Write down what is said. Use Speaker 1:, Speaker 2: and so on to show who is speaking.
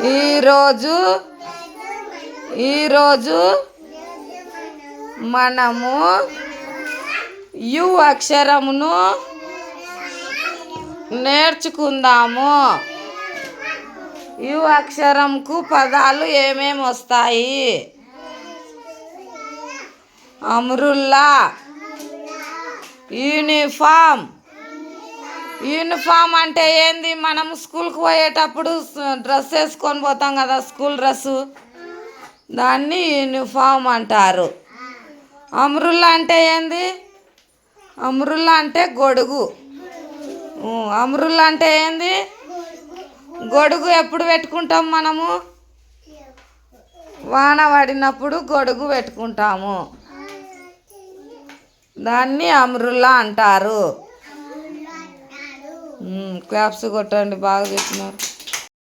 Speaker 1: ఈరోజు ఈరోజు మనము యు అక్షరమును నేర్చుకుందాము. యు అక్షరంకు పదాలు ఏమేమి వస్తాయి? అమ్రుల్లా, యూనిఫామ్. యూనిఫామ్ అంటే ఏంది? మనం స్కూల్కి పోయేటప్పుడు డ్రెస్ వేసుకొని పోతాం కదా, స్కూల్ డ్రెస్సు, దాన్ని యూనిఫామ్ అంటారు. అమ్రుల్లా అంటే ఏంది? అమ్రుల్లా అంటే గొడుగు. అమ్రుల్లా అంటే ఏంది? గొడుగు ఎప్పుడు పెట్టుకుంటాం మనము? వాన పడినప్పుడు గొడుగు పెట్టుకుంటాము, దాన్ని అమ్రుల్లా అంటారు. క్లాప్స్ కొట్టండి, బాగా చెప్పినారు.